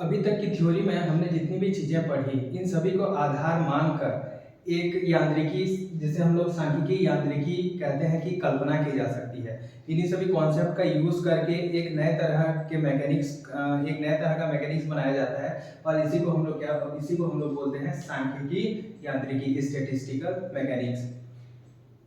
अभी तक की थ्योरी में हमने जितनी भी चीज़ें पढ़ी, इन सभी को आधार मानकर एक यांत्रिकी, जिसे हम लोग सांख्यिकी यांत्रिकी कहते हैं, की कल्पना की जा सकती है। इन्हीं सभी कॉन्सेप्ट का यूज़ करके एक नए तरह का मैकेनिक्स बनाया जाता है और इसी को हम लोग बोलते हैं सांख्यिकी यांत्रिकी, स्टैटिस्टिकल मैकेनिक्स।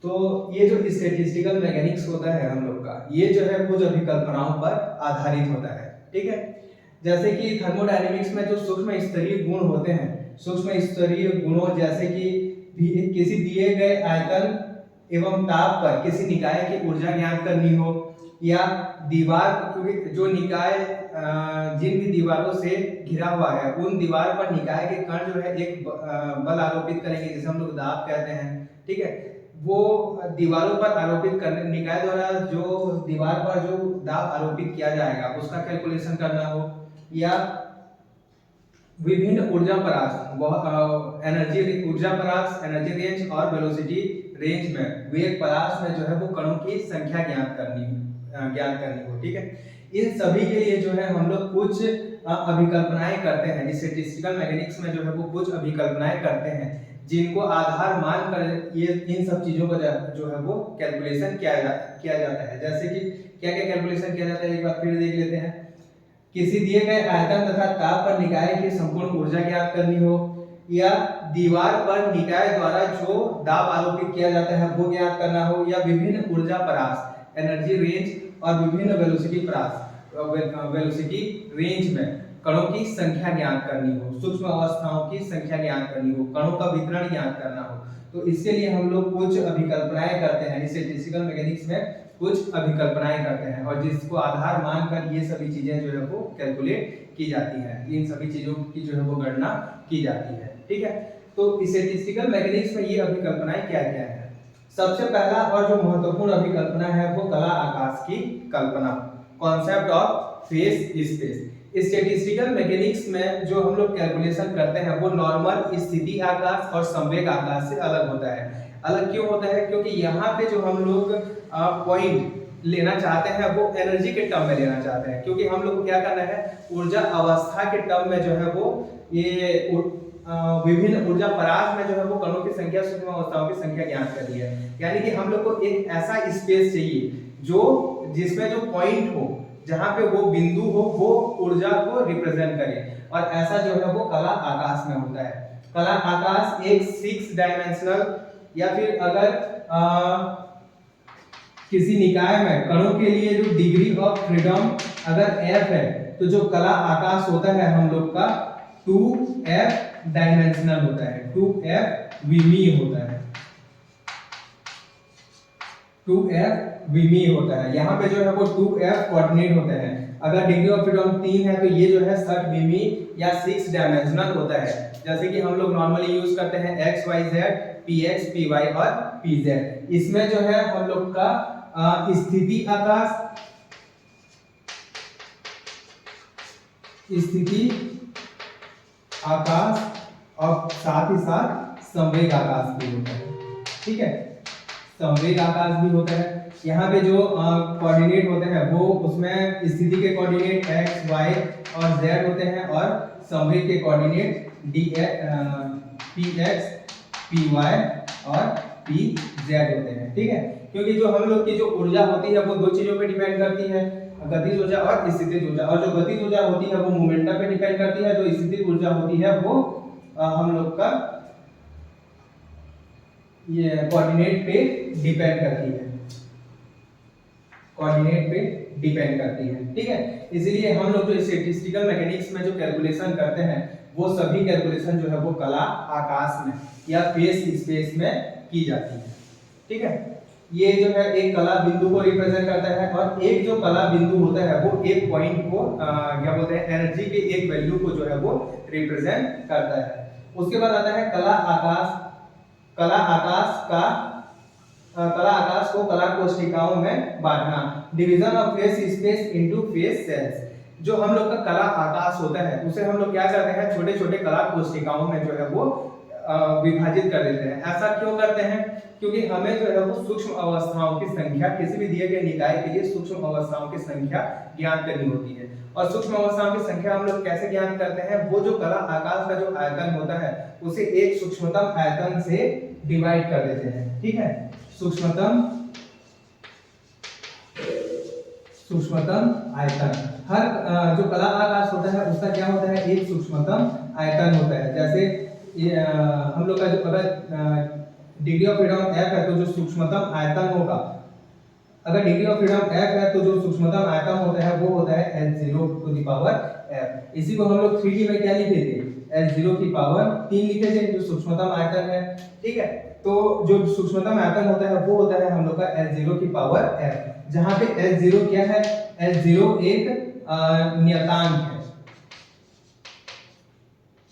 तो ये जो स्टैटिस्टिकल मैकेनिक्स होता है हम लोग का, ये जो है कुछ अभिकल्पनाओं पर आधारित होता है। ठीक है, जैसे कि थर्मोडायनेमिक्स में जो सूक्ष्म स्तरीय गुण होते हैं, सूक्ष्म स्तरीय गुणों जैसे कि किसी दिए गए आयतन एवं ताप पर किसी निकाय की ऊर्जा ज्ञात करनी हो, या दीवार, क्योंकि जो निकाय जिन भी दीवारों से घिरा हुआ है उन दीवार पर निकाय के कण जो है एक बल आरोपित करेंगे, जिसे हम लोग दाब कहते हैं। ठीक है, वो दीवारों पर आरोपित करने, निकाय द्वारा जो दीवार पर जो दाब आरोपित किया जाएगा उसका कैलकुलेशन करना हो, या विभिन्न ऊर्जा परास, एनर्जी रेंज और वेलोसिटी रेंज में, वेग परास में जो है वो कणों की संख्या ज्ञात करनी हो। ठीक है, इन सभी के लिए जो है हम लोग कुछ अभिकल्पनाएं करते हैं। स्टैटिस्टिकल मैकेनिक्स में जो है वो कुछ अभिकल्पनाएं करते हैं, जिनको आधार मानकर ये इन सब चीजों का जो है वो कैलकुलेशन किया जाता है। जैसे कि क्या क्या कैलकुलेशन किया जाता है, एक बार फिर देख लेते हैं। किसी दिए गए आयतन तथा ताप पर निकाय की संपूर्ण ऊर्जा ज्ञात करनी हो, या दीवार पर निकाय द्वारा जो दाब आरोपित किया जाता है वो ज्ञात करना हो, या विभिन्न ऊर्जा परास, एनर्जी रेंज और विभिन्न वेलोसिटी रेंज में कणों की संख्या ज्ञात करनी हो, सूक्ष्म अवस्थाओं की संख्या ज्ञात करनी हो, कणों का वितरण ज्ञात करना हो। तो इसके लिए हम लोग कुछ अभिकल्पनाएं करते हैं, स्टैटिस्टिकल मैकेनिक्स में कुछ अभिकल्पनाएं करते हैं, और जिसको आधार मानकर ये सभी चीजें जो है वो कैलकुलेट की जाती हैं, इन सभी चीजों की जो है वो गणना की जाती है। ठीक है, तो स्टैटिस्टिकल मैकेनिक्स में ये अभिकल्पनाएं क्या क्या है। सबसे पहला और जो महत्वपूर्ण अभिकल्पना है वो कला आकाश की कल्पना, concept of phase space. Statistical mechanics में जो हम लोग कैलकुलेशन करते हैं वो नॉर्मल स्थिति आकाश और संवेग आकाश से अलग होता है। अलग क्यों होता है? क्योंकि यहाँ पे जो हम लोग पॉइंट लेना चाहते हैं वो एनर्जी के टर्म में लेना चाहते हैं, क्योंकि हम लोग को क्या करना है, ऊर्जा अवस्था के टर्म में जो है वो ये विभिन्न ऊर्जा परास में जो है वो कणों की संख्या, सूक्ष्म अवस्थाओं की संख्या ज्ञात करनी है। यानी कि हम लोग को एक ऐसा स्पेस चाहिए जो जिसमें जो पॉइंट हो, जहां पे वो बिंदु हो, वो ऊर्जा को रिप्रेजेंट करे, और ऐसा जो है वो कला आकाश में होता है। कला आकाश एक 6 डायमेंशनल, या फिर अगर किसी निकाय में कणों के लिए जो डिग्री ऑफ फ्रीडम अगर f है, तो जो कला आकाश होता है हम लोग का 2f डायमेंशनल होता है, 2f विमीय होता है, 2f विमीय होता है। यहाँ पे जो है वो 2f कोऑर्डिनेट होते हैं। अगर डिग्री ऑफ फ्रीडम 3 है तो ये जो है 60 विमीय या 6 डायमेंशनल होता है। जैसे कि हम लोग नॉर्मली यूज करते हैं x y z, px py और pz। इसमें जो है हम लोग का स्थिति आकाश और साथ ही साथ संवेग आकाश भी होता है। ठीक है, संवेग आकाश भी होता है। यहाँ पे जो कोऑर्डिनेट होते हैं वो उसमें स्थिति के कोऑर्डिनेट x, y और z होते हैं, और संवेग के कोऑर्डिनेट px, py और pz होते हैं। ठीक है, क्योंकि जो हम लोग की जो ऊर्जा होती है वो दो चीजों पे डिपेंड करती है, गतिज ऊर्जा और स्थितिज ऊर्जा। और जो गतिज ऊर्जा होती है वो मोमेंटम पे डिपेंड करती है, जो स्थितिज ऊर्जा होती है वो हम लोग का ये कोऑर्डिनेट पे डिपेंड करती है, कोऑर्डिनेट पे डिपेंड करती है। ठीक है, इसलिए हम लोग जो स्टैटिस्टिकल मैकेनिक्स में जो कैलकुलेशन करते हैं वो सभी कैलकुलेशन जो है वो कला आकाश में या फेस स्पेस में की जाती है। ठीक है, ये जो है एक कला बिंदु को रिप्रेजेंट करता है, और एक जो कला बिंदु होता है वो एक पॉइंट को क्या बोलते हैं, एनर्जी के एक वैल्यू को जो है वो रिप्रेजेंट करता है। उसके बाद आता है कला आकाश को कला कोष्ठिकाओं में बांटना, division of phase space into phase cells. जो हम लोग का कला आकाश होता है उसे हम लोग क्या करते हैं, छोटे छोटे कला कोष्ठिकाओं में जो है वो विभाजित कर देते हैं। ऐसा क्यों करते हैं? क्योंकि हमें जो है वो सूक्ष्म अवस्थाओं की संख्या, किसी भी दिए गए निकाय के लिए सूक्ष्म अवस्थाओं की संख्या ज्ञात करनी होती है। और सूक्ष्म अवस्थाओं की संख्या हम लोग कैसे ज्ञात करते हैं? वो जो कला आकाश का जो आयतन होता है उसे एक सूक्ष्मतम आयतन से डिवाइड कर देते हैं। ठीक है, सूक्ष्मतम आयतन, हर जो कला आकाश होता है उसका क्या होता है? एक सूक्ष्मतम आयतन होता है। जैसे हम लोग का जो अगर डिग्री ऑफ फ्रीडम f है तो जो सूक्ष्मतम आयतन होगा, अगर डिग्री ऑफ फ्रीडम f है तो जो सूक्ष्मतम आयतन होता है वो होता है h0 to the power f। इसी को हम लोग 3D में क्या लिखे थे? h0 की पावर 3 लिखे थे, जो सूक्ष्मतम आयतन है। ठीक है, तो जो सूक्ष्मतम आयतन होता है वो होता है हम लोग का h0 की पावर f, जहां पे h0 क्या है? h0 एक नियतांक है,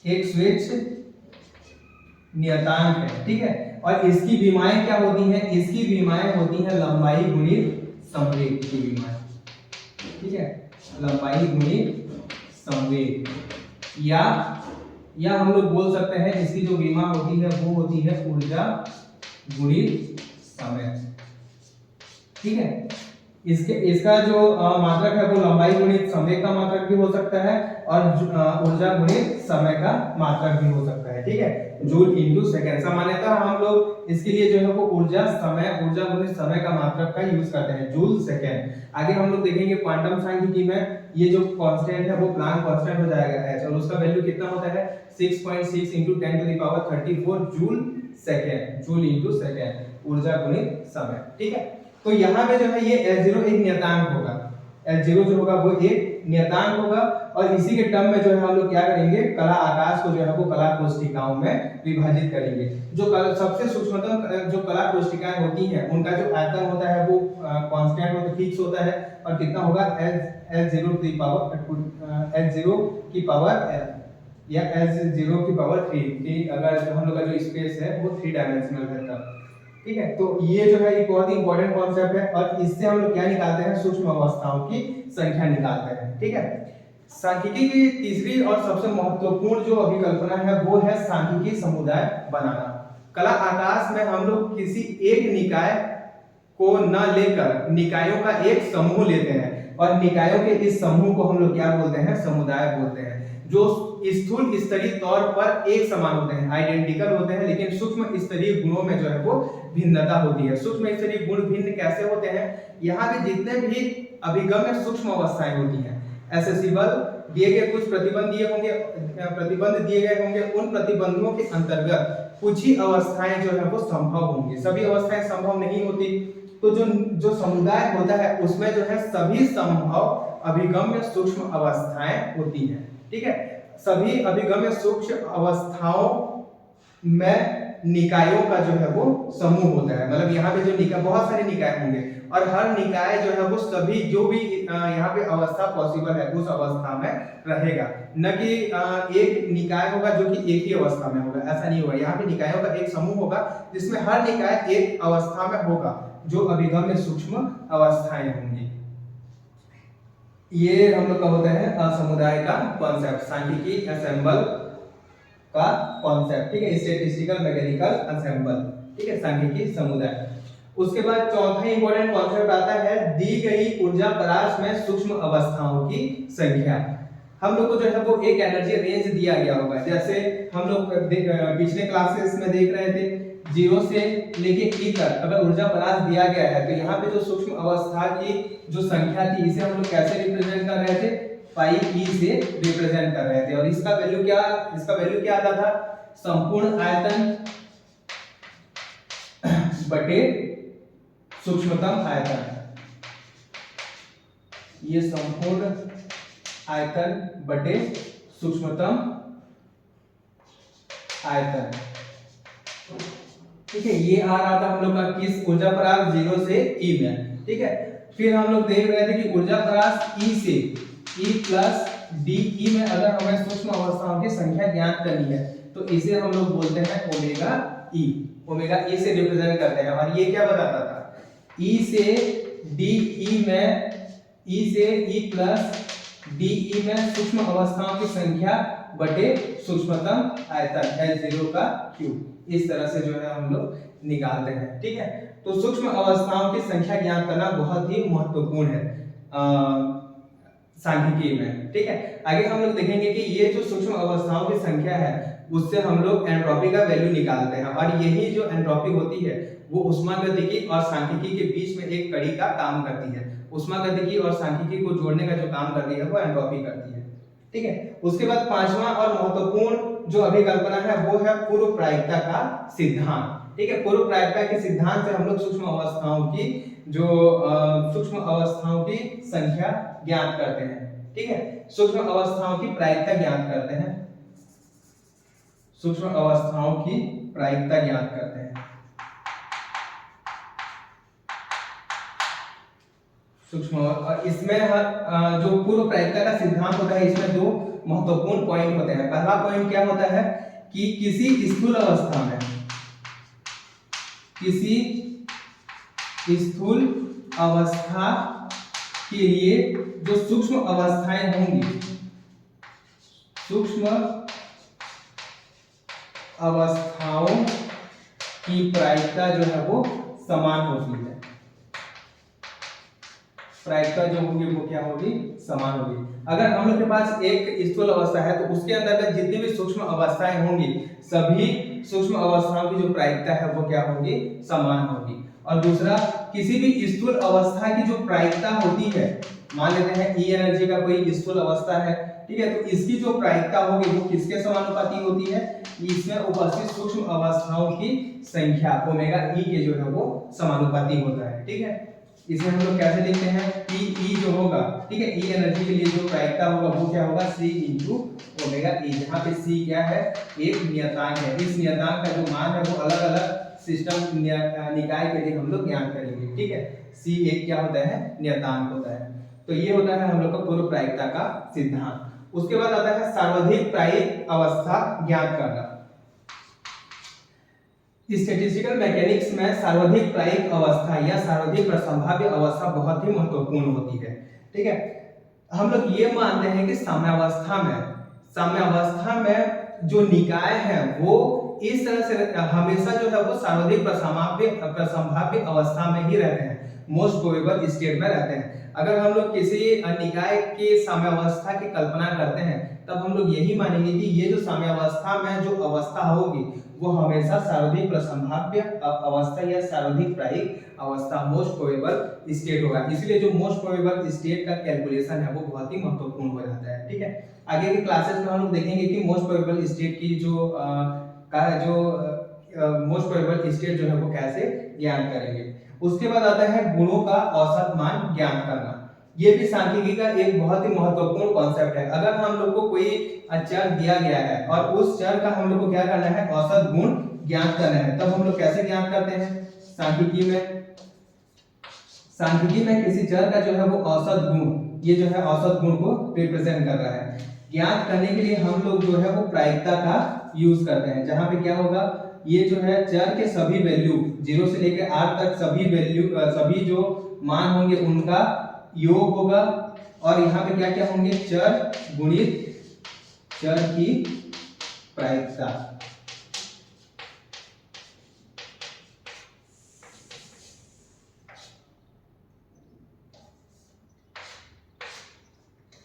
एक स्वेच्छ नियतांक है। ठीक है, और इसकी विमाएं क्या होती हैं? इसकी विमाएं होती हैं लंबाई गुणित संवेग की विमाएं। ठीक है, लंबाई गुणित संवेग, या हम लोग बोल सकते हैं इसकी जो विमा होती है वो होती है ऊर्जा गुणित समय। ठीक है, इसका जो मात्रक है वो लंबाई गुणित संवेग का मात्रक भी हो सकता है और ऊर्जा गुणित समय का मात्रक भी हो सकता है। ठीक है, जूल इनटू सेकंड। सामान्यतः हम लोग इसके लिए जो है वो ऊर्जा गुणित समय का मात्रक का यूज करते हैं, जूल सेकंड। आगे हम लोग देखेंगे क्वांटम सांख्यिकी में ये जो कांस्टेंट है वो प्लांक कांस्टेंट हो जाएगा h, और उसका वैल्यू कितना होता है? 6.6 × 10⁻34 joule second, joule into second, ऊर्जा गुणित समय। ठीक है, तो यहाँ पे जो है ये h0 एक नियतांक होगा, h0 जो होगा वो एक नियतांक होगा, और इसी के टर्म में जो है हम लोग क्या करेंगे? कला आकाश को जो है वो कला कोष्ठिकाओं में विभाजित करेंगे। जो सबसे सूक्ष्मतम जो कला कोष्ठिकाएं होती हैं उनका जो आयतन होता है वो कांस्टेंट होता है, फिक्स होता है, और कितना होगा? h0 की पावर या h0 की पावर 3, अगर हम लोग का जो स्पेस है वो 3 डायमेंशनल है तब। ठीक है, तो ये जो है एक बहुत ही इंपॉर्टेंट कॉन्सेप्ट है, और इससे हम लोग क्या निकालते हैं? सूक्ष्म अवस्थाओं की संख्या निकालते हैं। ठीक है, सांख्यिकी की तीसरी और सबसे महत्वपूर्ण जो अभिकल्पना है वो है सांख्यिकी समुदाय बनाना। कला आकाश में हम लोग किसी एक निकाय को न लेकर निकायों का एक समूह लेते हैं, और निकायों के इस समूह को हम लोग क्या बोलते हैं? समुदाय बोलते हैं, जो स्थूल स्तरीय तौर पर एक समान होते हैं, आइडेंटिकल होते हैं, लेकिन सूक्ष्म स्तरीय गुणों में जो है वो भिन्नता होती है। सूक्ष्म स्तरीय गुण भिन्न कैसे होते हैं? यहाँ पे जितने भी अभिगम्य सूक्ष्म अवस्थाएं होती हैं, एसेसिबल दिए गए कुछ प्रतिबंध दिए गए होंगे, उन प्रतिबंधों के अंतर्गत कुछ ही अवस्थाएं जो है वो संभव होंगी, सभी अवस्थाएं संभव नहीं होती। तो जो समुदाय होता है उसमें जो है सभी संभव अभिगम्य सूक्ष्म अवस्थाएं होती हैं। ठीक है, सभी अभिगम्य सूक्ष्म अवस्थाओं में निकायों का जो है वो समूह होता है। मतलब यहाँ पे जो निकाय, बहुत सारे निकाय होंगे, और हर निकाय जो है वो सभी जो भी यहाँ पे अवस्था पॉसिबल है उस अवस्था में रहेगा, न कि एक निकाय होगा जो कि एक ही अवस्था में होगा, ऐसा नहीं होगा। यहाँ पे निकायों का एक समूह होगा जिसमें हर निकाय एक अवस्था में होगा, जो अभिगम्य सूक्ष्म अवस्थाएं होंगी। ये हम लोग का होता है समुदाय का कॉन्सेप्ट, सांख्यिकी असेंबल का कॉन्सेप्ट। ठीक है, स्टैटिस्टिकल मैकेनिकल असेंबल। ठीक है, सांख्यिकी समुदाय। उसके बाद चौथा इंपॉर्टेंट कॉन्सेप्ट आता है दी गई ऊर्जा परास में सूक्ष्म अवस्थाओं की संख्या। हम लोग को जो है वो एक एनर्जी रेंज दिया गया होगा, जैसे हम लोग पिछले क्लासेस में देख रहे थे 0 से लेके E तक अगर ऊर्जा परास दिया गया है, तो यहाँ पे जो सूक्ष्म अवस्था की जो संख्या थी इसे हम लोग कैसे रिप्रेजेंट कर रहे थे? पाई E से रिप्रेजेंट कर रहे थे, और इसका वैल्यू क्या आता था? संपूर्ण आयतन बटे सूक्ष्मतम आयतन। ये संपूर्ण आयतन बटे सूक्ष्मतम आयतन। ठीक है, ये आ रहा था हम लोग का किस ऊर्जा परास 0 से E में। ठीक है, फिर हम लोग देख रहे थे कि ऊर्जा परास E से E प्लस DE में अगर हमें सूक्ष्म अवस्थाओं की संख्या ज्ञात करनी है तो इसे हम लोग बोलते हैं ओमेगा E। ओमेगा E से रिप्रेजेंट करते हैं, और ये क्या बताता था? E से DE में, E से E प्लस DE में सूक्ष्म अवस्थाओं की संख्या बटे सूक्ष्मतम आयतन H0 का क्यूब। इस तरह से जो है हम लोग निकालते हैं, ठीक है। तो सूक्ष्म अवस्थाओं की संख्या ज्ञात करना बहुत ही महत्वपूर्ण है सांख्यिकी में, ठीक है। आगे हम लोग देखेंगे कि ये जो सूक्ष्म अवस्थाओं की संख्या है उससे हम लोग एंट्रोपी का वैल्यू निकालते हैं, और यही जो एंट्रोपी होती है वो ऊष्मागतिकी और सांख्यिकी के बीच में एक कड़ी का काम करती है। ऊष्मागतिकी और सांख्यिकी को जोड़ने का जो काम करती है वो एंट्रोपी करती है, ठीक है। उसके बाद पांचवा और महत्वपूर्ण जो अभिकल्पना है वो है पूर्व प्रायिकता का सिद्धांत, ठीक है। पूर्व प्रायिकता के सिद्धांत से हम लोग सूक्ष्म अवस्थाओं की संख्या ज्ञात करते हैं, ठीक है। सूक्ष्म अवस्थाओं की प्रायिकता ज्ञात करते हैं, सूक्ष्म अवस्थाओं की प्रायिकता ज्ञात करते हैं। सूक्ष्म और इसमें जो पूर्व प्रायिकता का सिद्धांत होता है इसमें दो महत्वपूर्ण पॉइंट होते हैं। पहला पॉइंट क्या होता है कि किसी स्थूल अवस्था में, किसी स्थूल अवस्था के लिए जो सूक्ष्म अवस्थाएं होंगी, सूक्ष्म अवस्थाओं की प्रायिकता जो है वो समान होती है। प्रायिकता जो होगी वो क्या होगी, समान होगी। अगर हम लोग के पास एक स्थूल अवस्था है तो उसके अंतर्गत जितनी भी सूक्ष्म अवस्थाएं होंगी सभी सूक्ष्म अवस्थाओं की जो प्रायिकता है वो क्या होगी, समान होगी। और दूसरा, किसी भी स्थूल अवस्था की जो प्रायिकता होती है, मान लेते हैं ई एनर्जी का कोई स्थूल अवस्था है, ठीक है, तो इसकी जो प्रायिकता होगी वो किसके समानुपाती होती है, इसमें उपस्थित सूक्ष्म अवस्थाओं की संख्या ओमेगा ई के जो है वो समानुपाती होता है, ठीक है। इसे हम लोग कैसे लिखते हैं, पी जो होगा, ठीक है, ई एनर्जी के लिए जो प्रायिकता होगा वो क्या होगा, सी इंटू ओमेगा ई, जहाँ पे सी क्या है, एक नियतांक है। इस नियतांक का जो मान है वो अलग अलग सिस्टम निकाय के लिए हम लोग ज्ञात करेंगे, ठीक है। सी एक क्या होता है, नियतांक होता है। तो ये होता है हम लोग का पूर्व प्रायिकता का सिद्धांत। उसके बाद आता है सर्वाधिक प्रायिक अवस्था ज्ञात करना। स्टैटिस्टिकल मैकेनिक्स में सर्वाधिक प्रायिक अवस्था या सर्वाधिक संभाव्य अवस्था बहुत ही महत्वपूर्ण होती है, ठीक है। हम लोग ये मानते हैं कि साम्यावस्था में जो निकाय है वो इस तरह से हमेशा जो है वो सर्वाधिक प्रसंभाव्य अवस्था में ही रहते हैं, मोस्ट प्रोबेबल स्टेट में रहते हैं। अगर हम लोग किसी निकाय के साम्यावस्था की कल्पना करते हैं तब हम लोग यही मानेंगे कि ये जो साम्यावस्था में जो अवस्था होगी वो हमेशा सर्वाधिक प्रसंभाव्य अवस्था या सर्वाधिक प्रायिक अवस्था, मोस्ट प्रोबेबल स्टेट होगा। इसलिए जो मोस्ट प्रोबेबल स्टेट का कैलकुलेशन है वो बहुत ही महत्वपूर्ण हो जाता है, ठीक है। आगे की क्लासेस में हम लोग देखेंगे कि मोस्ट प्रोबेबल स्टेट की मोस्ट प्रोबेबल स्टेट जो है वो कैसे ज्ञात करेंगे। उसके बाद आता है गुणों का औसत मान ज्ञात करना। ये भी सांख्यिकी का एक बहुत ही महत्वपूर्ण कॉन्सेप्ट है। अगर हम लोग को कोई चर दिया गया है और उस चर का हम लोग को क्या करना है, औसत गुण ज्ञात करना है, तब हम लोग कैसे ज्ञात करते हैं, सांख्यिकी में किसी चर का जो है वो औसत गुण, ये जो है औसत गुण को रिप्रेजेंट कर रहा है। ज्ञात करने के लिए हम लोग जो है वो प्रायिकता का यूज करते हैं, जहां पे क्या होगा, ये जो है चर के सभी वैल्यू 0 से लेकर r तक सभी जो मान होंगे उनका योग होगा, और यहाँ पे क्या क्या होंगे, चर गुणित चर की प्रायिकता।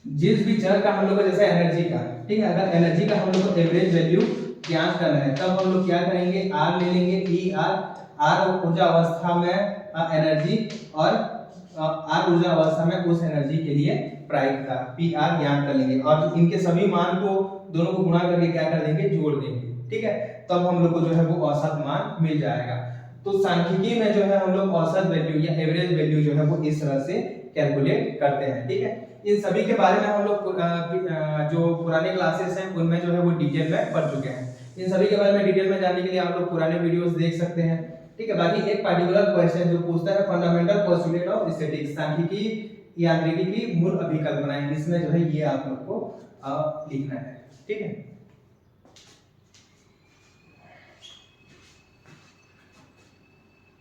जिस भी चर का हम लोग को, जैसे एनर्जी का, ठीक है, अगर एनर्जी का हम लोग को एवरेज वैल्यू ज्ञात करना है तब हम लोग क्या करेंगे, आर ले लेंगे, ई आर ऊर्जा अवस्था में एनर्जी, और आर ऊर्जा अवस्था में उस एनर्जी के लिए प्रायिकता पी आर ज्ञात कर लेंगे, और इनके सभी मान को दोनों को गुणा करके क्या कर देंगे, जोड़ देंगे, ठीक है। तब हम लोग को जो है वो औसत मान मिल जाएगा। तो सांख्यिकी में जो है हम लोग औसत वैल्यू या एवरेज वैल्यू जो है वो इस तरह से कैलकुलेट करते हैं, ठीक है। इन सभी के बारे में हम लोग जो पुराने क्लासेस हैं उनमें जो है वो डिटेल में पढ़ चुके हैं। इन सभी के बारे में डिटेल में जानने के लिए आप लोग पुराने वीडियोस देख सकते हैं, ठीक है। बाकी एक पर्टिकुलर क्वेश्चन जो पूछता है फंडामेंटल पोस्टुलेट ऑफ स्टैटिस्टिक्स, सांख्यिकी यांत्रिकी की मूल अभिकल्पनाएं, इसमें जो है ये आप लोग को लिखना है, ठीक है।